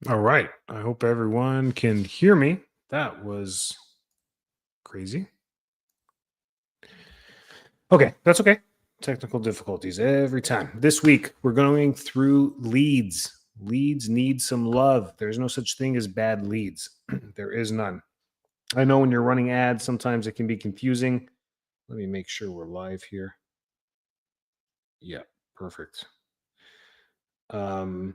All right. I hope everyone can hear me. That was crazy. Okay, that's okay. Technical difficulties every time. This week, we're going through leads. Leads need some love. There's no such thing as bad leads, there is none. I know when you're running ads, sometimes it can be confusing. Let me make sure we're live here. Yeah, perfect. Um,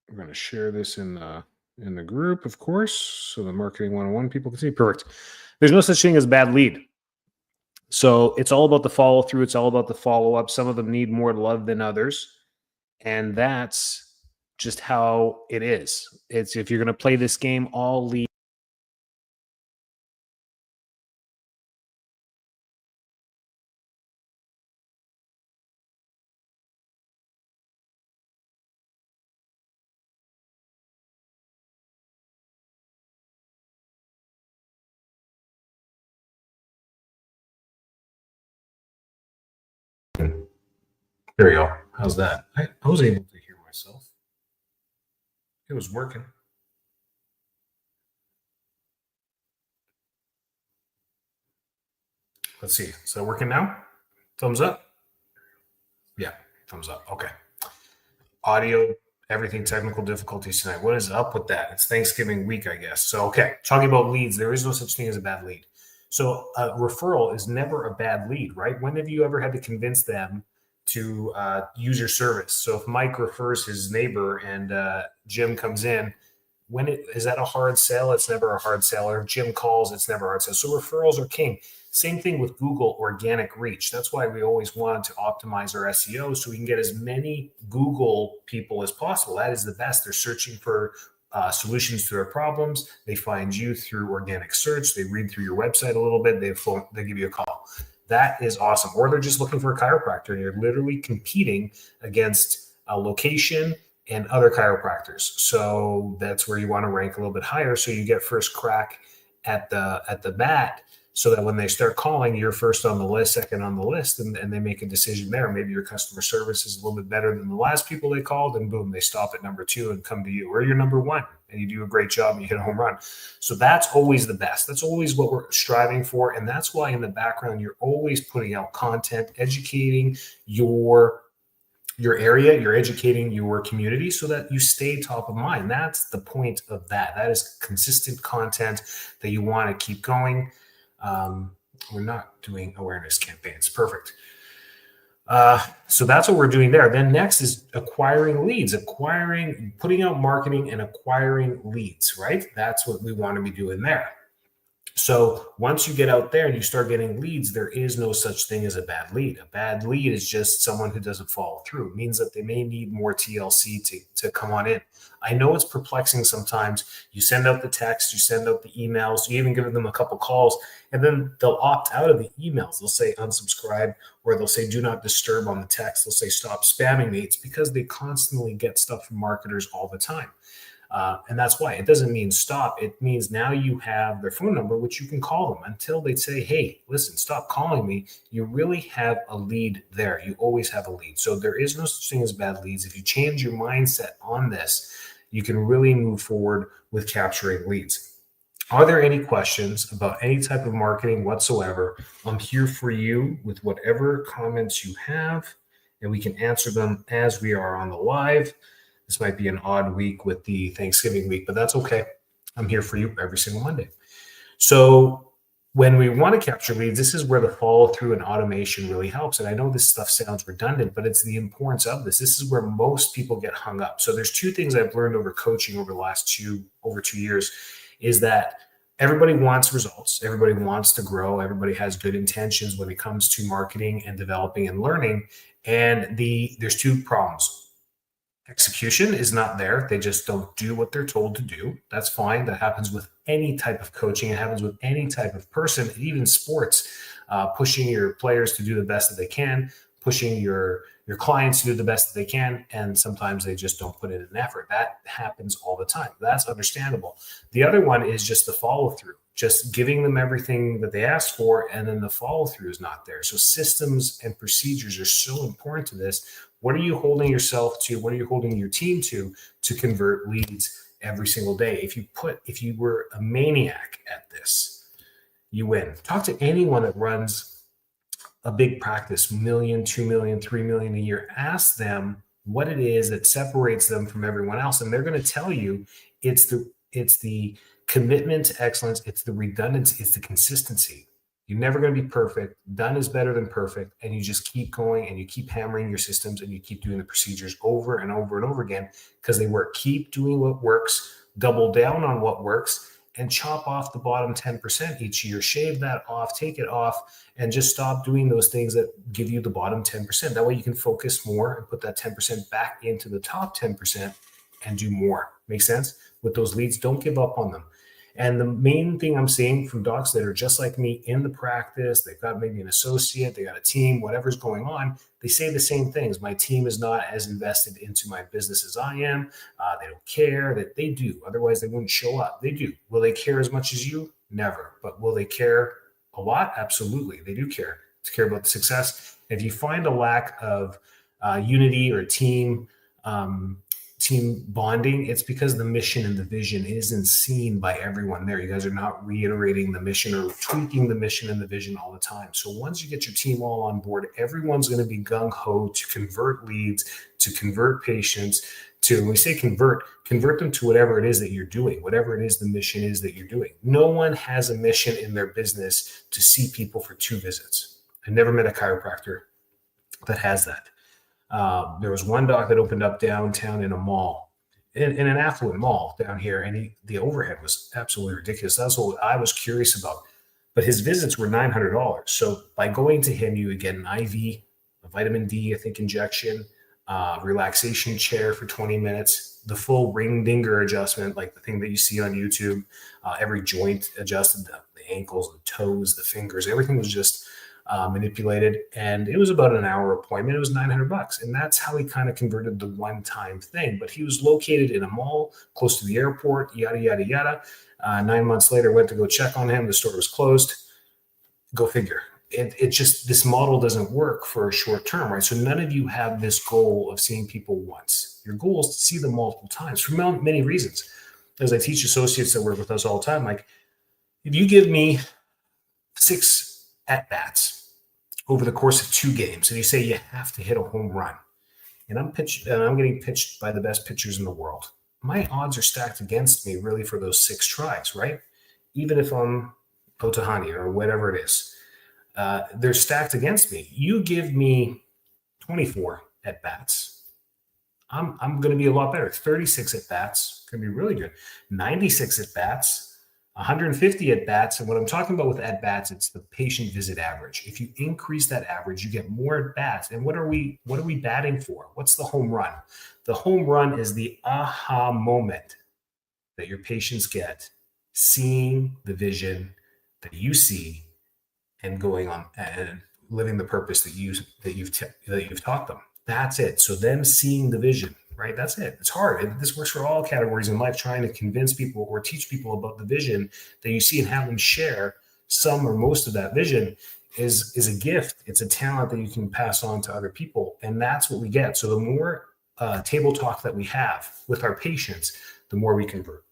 we're going to share this in the group, of course, so the marketing 101 people can see. Perfect. There's no such thing as bad lead. So it's all about the follow through. It's all about the follow up. Some of them need more love than others. And that's just how it is. It's if you're going to play this game, all lead. There you go. How's that? I was able to hear myself. It was working. Let's see. Is that working now? Thumbs up? Yeah, thumbs up. Okay. Audio, everything technical difficulties tonight. What is up with that? It's Thanksgiving week, I guess. So, okay, talking about leads, there is no such thing as a bad lead. So, a referral is never a bad lead, right? When have you ever had to convince them to use your service? So, if Mike refers his neighbor and Jim comes in, when it is that a hard sell? It's never a hard sell. Or if Jim calls, it's never a hard sell. So referrals are king. Same thing with Google organic reach. That's why we always want to optimize our SEO so we can get as many Google people as possible. That is the best. They're searching for solutions to their problems. They find you through organic search. They read through your website a little bit. They give you a call. That is awesome. Or they're just looking for a chiropractor and you're literally competing against a location and other chiropractors. So that's where you want to rank a little bit higher. So you get first crack at the bat so that when they start calling, you're first on the list, second on the list, and they make a decision there. Maybe your customer service is a little bit better than the last people they called, and boom, they stop at number two and come to you. Or you're number one and you do a great job and you hit a home run. So that's always the best. That's always what we're striving for. And that's why in the background, you're always putting out content, educating your area, you're educating your community so that you stay top of mind. That's the point of that. That is consistent content that you want to keep going. We're not doing awareness campaigns. Perfect. So that's what we're doing there. Then next is acquiring leads, putting out marketing and acquiring leads, right? That's what we want to be doing there. So once you get out there and you start getting leads, there is no such thing as a bad lead. A bad lead is just someone who doesn't follow through. It means that they may need more TLC to come on in. I know it's perplexing sometimes. You send out the text, you send out the emails, you even give them a couple calls, and then they'll opt out of the emails. They'll say unsubscribe, or they'll say do not disturb on the text. They'll say stop spamming me. It's because they constantly get stuff from marketers all the time. And that's why it doesn't mean stop. It means now you have their phone number, which you can call them until they say, hey, listen, stop calling me. You really have a lead there. You always have a lead. So there is no such thing as bad leads. If you change your mindset on this, you can really move forward with capturing leads. Are there any questions about any type of marketing whatsoever? I'm here for you with whatever comments you have, and we can answer them as we are on the live. This might be an odd week with the Thanksgiving week, but that's okay. I'm here for you every single Monday. So when we want to capture leads, this is where the follow through and automation really helps. And I know this stuff sounds redundant, but it's the importance of this. This is where most people get hung up. So there's two things I've learned over coaching over the last over 2 years is that everybody wants results. Everybody wants to grow. Everybody has good intentions when it comes to marketing and developing and learning. And there's two problems. Execution is not there. They just don't do what they're told to do. That's fine. That happens with any type of coaching. It happens with any type of person, even sports, pushing your players to do the best that they can, pushing your clients to do the best that they can. And sometimes they just don't put in an effort. That happens all the time. That's understandable. The other one is just the follow through. just giving them everything that they asked for, and then the follow through is not there. So systems and procedures are so important to this. What are you holding yourself to? What are you holding your team to convert leads every single day? If you were a maniac at this, you win. Talk to anyone that runs a big practice, million, 2 million, 3 million a year. Ask them what it is that separates them from everyone else, and they're going to tell you it's the commitment to excellence, it's the redundancy, it's the consistency. You're never going to be perfect. Done is better than perfect. And you just keep going and you keep hammering your systems and you keep doing the procedures over and over and over again because they work. Keep doing what works, double down on what works, and chop off the bottom 10% each year. Shave that off, take it off, and just stop doing those things that give you the bottom 10%. That way you can focus more and put that 10% back into the top 10% and do more. Make sense? With those leads, don't give up on them. And the main thing I'm seeing from docs that are just like me in the practice, they've got maybe an associate, they got a team, whatever's going on, they say the same things. My team is not as invested into my business as I am. They don't care. That they do. Otherwise, they wouldn't show up. They do. Will they care as much as you? Never. But will they care a lot? Absolutely. They do care. To care about the success. If you find a lack of unity or team bonding, it's because the mission and the vision isn't seen by everyone there. You guys are not reiterating the mission or tweaking the mission and the vision all the time. So once you get your team all on board, everyone's going to be gung-ho to convert leads, to convert patients, when we say convert them to whatever it is that you're doing, whatever it is the mission is that you're doing. No one has a mission in their business to see people for 2 visits. I never met a chiropractor that has that. There was one doc that opened up downtown in a mall, in an affluent mall down here, and the overhead was absolutely ridiculous. That's what I was curious about. But his visits were $900. So by going to him, you would get an IV, a vitamin D, I think, injection, relaxation chair for 20 minutes, the full ring dinger adjustment, like the thing that you see on YouTube, every joint adjusted, the ankles, the toes, the fingers, everything was just manipulated, and it was about an hour appointment. It was $900, and that's how he kind of converted the one-time thing. But he was located in a mall close to the airport, yada yada yada. 9 months later, went to go check on him. The store was closed. Go figure. It just, this model doesn't work for a short term, right? So none of you have this goal of seeing people once. Your goal is to see them multiple times for many reasons. As I teach associates that work with us all the time, like, if you give me 6 at-bats over the course of 2 games, and you say you have to hit a home run, and I'm getting pitched by the best pitchers in the world, my odds are stacked against me really for those 6 tries, right? Even if I'm Otahani or whatever it is, they're stacked against me. You give me 24 at-bats, I'm going to be a lot better. 36 at-bats, going to be really good. 96 at-bats, 150 at-bats. And what I'm talking about with at-bats, it's the patient visit average. If you increase that average, you get more at-bats. And what are we batting for? What's the home run? The home run is the aha moment that your patients get, seeing the vision that you see and going on and living the purpose that you've taught them. That's it. So them seeing the vision, right? That's it. It's hard. This works for all categories in life, trying to convince people or teach people about the vision that you see and have them share some or most of that vision is a gift. It's a talent that you can pass on to other people. And that's what we get. So the more table talk that we have with our patients, the more we convert.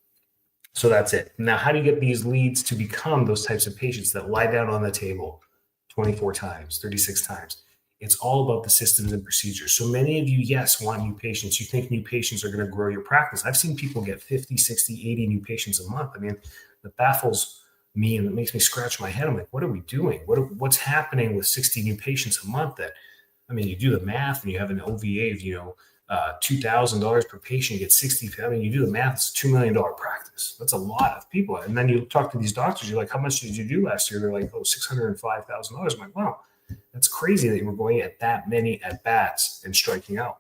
So that's it. Now, how do you get these leads to become those types of patients that lie down on the table 24 times, 36 times? It's all about the systems and procedures. So many of you, yes, want new patients. You think new patients are going to grow your practice. I've seen people get 50, 60, 80 new patients a month. I mean, that baffles me and it makes me scratch my head. I'm like, what are we doing? What's happening with 60 new patients a month? You do the math and you have an OVA of, $2,000 per patient, you get 60. You do the math, it's a $2 million practice. That's a lot of people. And then you talk to these doctors, you're like, how much did you do last year? They're like, $605,000. I'm like, wow, that's crazy that you were going at that many at-bats and striking out.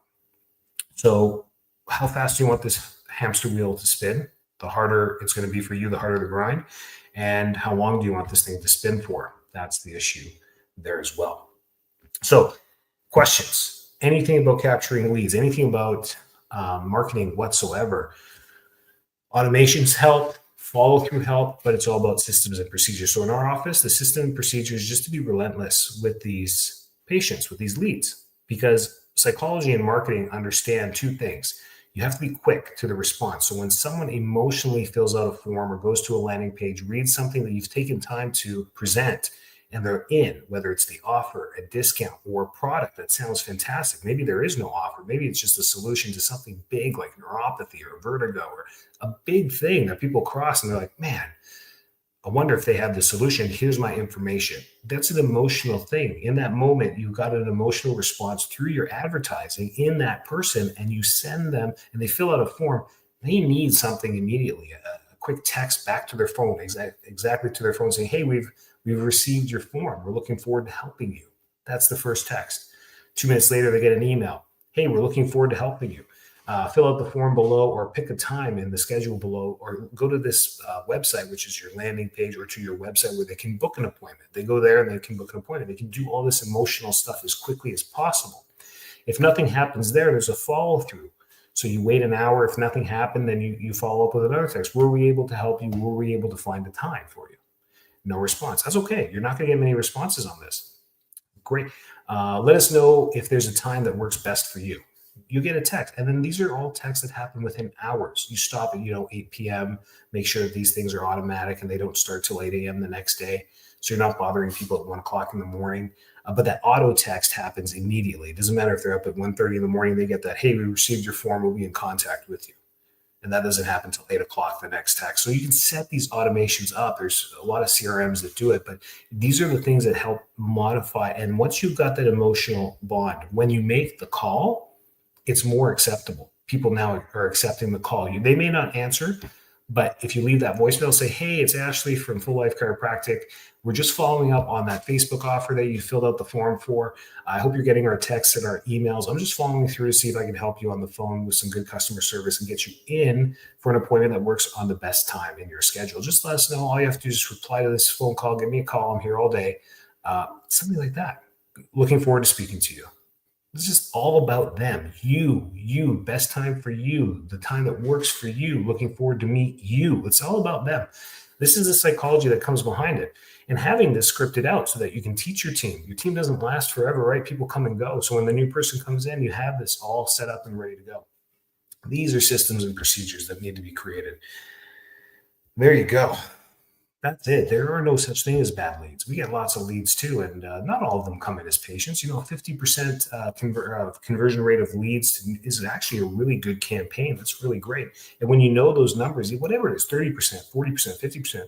So how fast do you want this hamster wheel to spin? The harder it's going to be for you, the harder the grind. And how long do you want this thing to spin for? That's the issue there as well. So questions. Anything about capturing leads, anything about marketing whatsoever. Automations help, follow through help, but it's all about systems and procedures. So in our office, the system and procedure is just to be relentless with these patients, with these leads, because psychology and marketing understand two things. You have to be quick to the response. So when someone emotionally fills out a form or goes to a landing page, reads something that you've taken time to present, and they're in, whether it's the offer, a discount, or a product that sounds fantastic. Maybe there is no offer. Maybe it's just a solution to something big like neuropathy or vertigo or a big thing that people cross and they're like, man, I wonder if they have the solution. Here's my information. That's an emotional thing. In that moment, you got an emotional response through your advertising in that person, and you send them and they fill out a form. They need something immediately, a quick text back to their phone, exactly to their phone saying, hey, we've received your form. We're looking forward to helping you. That's the first text. 2 minutes later, they get an email. Hey, we're looking forward to helping you. Fill out the form below or pick a time in the schedule below, or go to this website, which is your landing page, or to your website where they can book an appointment. They go there and they can book an appointment. They can do all this emotional stuff as quickly as possible. If nothing happens there's a follow through. So you wait an hour. If nothing happened, then you follow up with another text. Were we able to help you? Were we able to find a time for you? No response. That's okay. You're not going to get many responses on this. Great. Let us know if there's a time that works best for you. You get a text. And then these are all texts that happen within hours. You stop at, 8 p.m., make sure that these things are automatic and they don't start till 8 a.m. the next day. So you're not bothering people at 1 o'clock in the morning. But that auto text happens immediately. It doesn't matter if they're up at 1:30 in the morning, they get that, hey, we received your form, we'll be in contact with you. And that doesn't happen until 8 o'clock the next text. So you can set these automations up. There's a lot of CRMs that do it, but these are the things that help modify. And once you've got that emotional bond, when you make the call, it's more acceptable. People now are accepting the call. They may not answer, but if you leave that voicemail, say, hey, it's Ashley from Full Life Chiropractic. We're just following up on that Facebook offer that you filled out the form for. I hope you're getting our texts and our emails. I'm just following through to see if I can help you on the phone with some good customer service and get you in for an appointment that works on the best time in your schedule. Just let us know. All you have to do is just reply to this phone call. Give me a call. I'm here all day. Something like that. Looking forward to speaking to you. It's just all about them. You, best time for you, the time that works for you, looking forward to meet you. It's all about them. This is the psychology that comes behind it. And having this scripted out so that you can teach your team. Your team doesn't last forever, right? People come and go. So when the new person comes in, you have this all set up and ready to go. These are systems and procedures that need to be created. There you go. That's it. There are no such thing as bad leads. We get lots of leads too, and not all of them come in as patients. 50% conversion rate of leads is actually a really good campaign. That's really great. And when you know those numbers, whatever it is, 30%, 40%, 50%,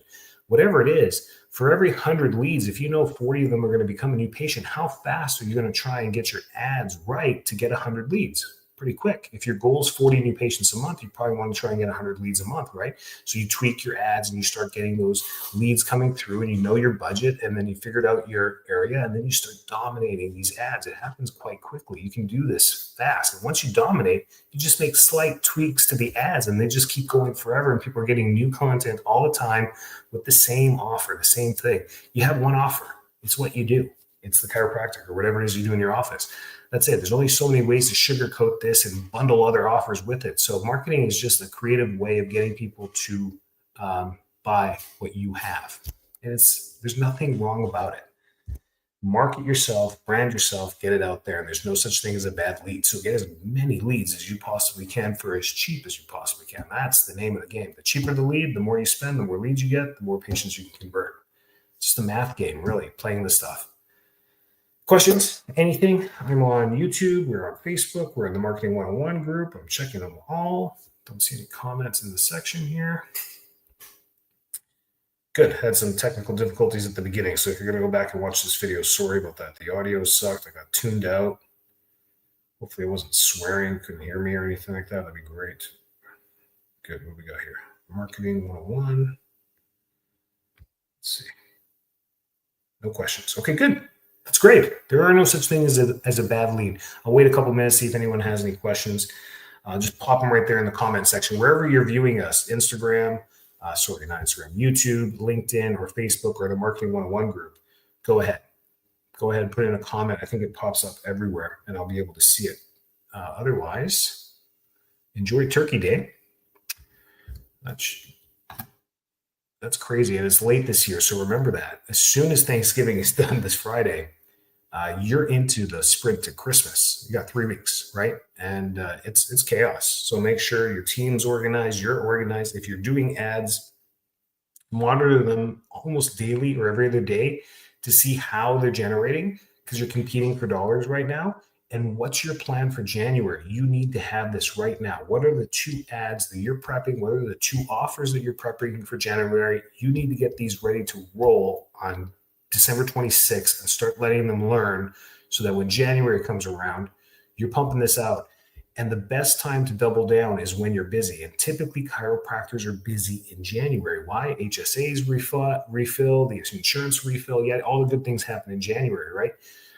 whatever it is, for every 100 leads, if you know 40 of them are going to become a new patient, how fast are you going to try and get your ads right to get 100 leads? Pretty quick. If your goal is 40 new patients a month, you probably want to try and get 100 leads a month, right? So you tweak your ads and you start getting those leads coming through, and you know your budget, and then you figured out your area, and then you start dominating these ads. It happens quite quickly. You can do this fast. And once you dominate, you just make slight tweaks to the ads, and they just keep going forever, and people are getting new content all the time with the same offer, the same thing. You have one offer. It's what you do. It's the chiropractic or whatever it is you do in your office. That's it. There's only so many ways to sugarcoat this and bundle other offers with it. So marketing is just a creative way of getting people to buy what you have. And there's nothing wrong about it. Market yourself, brand yourself, get it out there. And there's no such thing as a bad lead. So get as many leads as you possibly can for as cheap as you possibly can. That's the name of the game. The cheaper the lead, the more you spend, the more leads you get, the more patients you can convert. It's just a math game, really, playing this stuff. Questions? Anything? I'm on YouTube. We're on Facebook. We're in the Marketing 101 group. I'm checking them all. Don't see any comments in the section here. Good. Had some technical difficulties at the beginning. So if you're going to go back and watch this video, sorry about that. The audio sucked. I got tuned out. Hopefully I wasn't swearing. Couldn't hear me or anything like that. That'd be great. Good. What we got here? Marketing 101. Let's see. No questions. Okay, good. That's great. There are no such thing as a bad lead. I'll wait a couple minutes, see if anyone has any questions. Just pop them right there in the comment section. Wherever you're viewing us, Instagram, not Instagram, YouTube, LinkedIn, or Facebook, or the Marketing 101 group, go ahead. Go ahead and put in a comment. I think it pops up everywhere, and I'll be able to see it. Otherwise, enjoy Turkey Day. That's crazy. And it's late this year. So remember that. As soon as Thanksgiving is done this Friday, you're into the sprint to Christmas. You got 3 weeks, right? And it's chaos. So make sure your team's organized, you're organized. If you're doing ads, monitor them almost daily or every other day to see how they're generating, because you're competing for dollars right now. And what's your plan for January? You need to have this right now. What are the 2 ads that you're prepping? What are the 2 offers that you're prepping for January? You need to get these ready to roll on December 26th and start letting them learn, so that when January comes around, you're pumping this out. And the best time to double down is when you're busy. And typically chiropractors are busy in January. Why? HSAs refill, the insurance refill. Yeah, all the good things happen in January, right?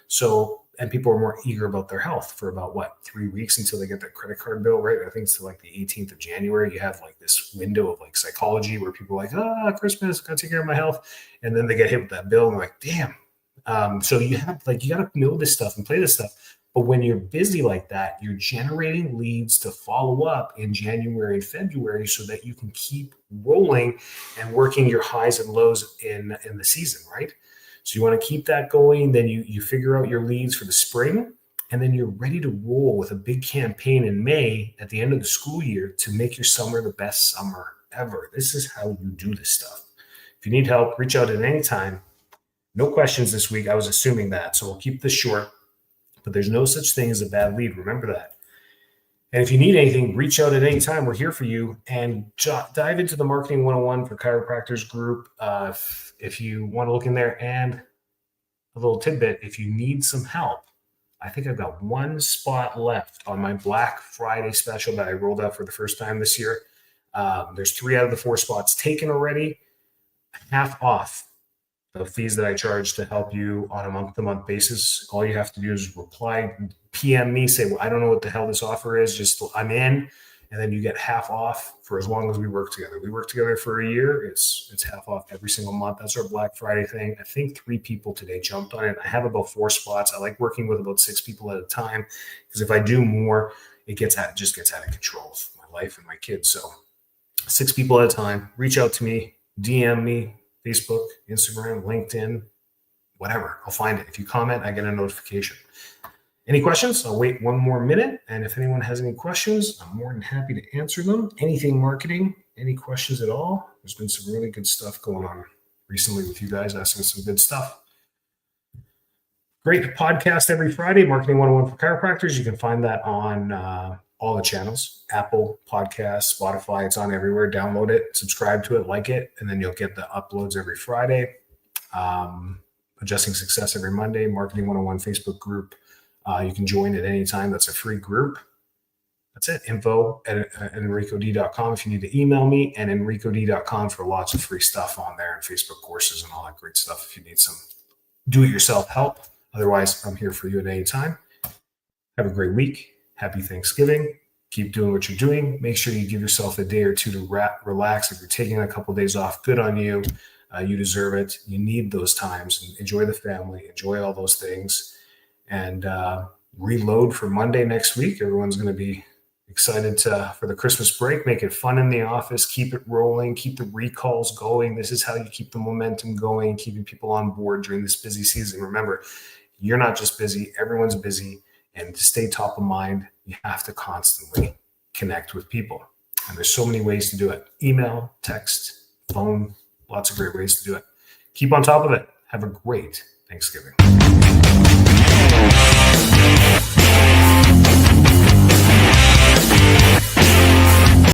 So, and people are more eager about their health for about 3 weeks until they get their credit card bill, right? I think it's like the 18th of January. You have like this window of like psychology where people are like, Christmas, gotta take care of my health. And then they get hit with that bill and they're like, damn. So you have you got to know this stuff and play this stuff. But when you're busy like that, you're generating leads to follow up in January and February so that you can keep rolling and working your highs and lows in the season, right? So you want to keep that going. Then you figure out your leads for the spring, and then you're ready to roll with a big campaign in May at the end of the school year to make your summer the best summer ever. This is how you do this stuff. If you need help, reach out at any time. No questions this week. I was assuming that. So we'll keep this short, but there's no such thing as a bad lead. Remember that. And if you need anything, reach out at any time. We're here for you. And dive into the Marketing 101 for Chiropractors group if you want to look in there. And a little tidbit, if you need some help, I think I've got 1 spot left on my Black Friday special that I rolled out for the first time this year. There's 3 out of the 4 spots taken already, half off the fees that I charge to help you on a month-to-month basis. All you have to do is reply, PM me, say, well, I don't know what the hell this offer is, just I'm in, and then you get half off for as long as we work together. We work together for a year. It's half off every single month. That's our Black Friday thing. I think 3 people today jumped on it. I have about 4 spots. I like working with about 6 people at a time, because if I do more, it just gets out of control with my life and my kids. So 6 people at a time. Reach out to me, DM me, Facebook, Instagram, LinkedIn, whatever. I'll find it. If you comment, I get a notification. Any questions? I'll wait 1 more minute. And if anyone has any questions, I'm more than happy to answer them. Anything marketing, any questions at all? There's been some really good stuff going on recently with you guys asking some good stuff. Great podcast every Friday, Marketing 101 for Chiropractors. You can find that on all the channels, Apple Podcasts, Spotify. It's on everywhere. Download it, subscribe to it, like it, and then you'll get the uploads every Friday. Adjusting Success every Monday, Marketing 101 Facebook group. You can join at any time. That's a free group. That's it. info@enricod.com if you need to email me, and enricod.com for lots of free stuff on there and Facebook courses and all that great stuff if you need some do-it-yourself help. Otherwise, I'm here for you at any time. Have a great week. Happy Thanksgiving. Keep doing what you're doing. Make sure you give yourself a day or 2 to relax. If you're taking a couple of days off, good on you. You deserve it. You need those times. Enjoy the family. Enjoy all those things. And reload for Monday next week. Everyone's going to be excited for the Christmas break. Make it fun in the office. Keep it rolling. Keep the recalls going. This is how you keep the momentum going, keeping people on board during this busy season. Remember, you're not just busy. Everyone's busy. And to stay top of mind, you have to constantly connect with people. And there's so many ways to do it. Email, text, phone, lots of great ways to do it. Keep on top of it. Have a great Thanksgiving.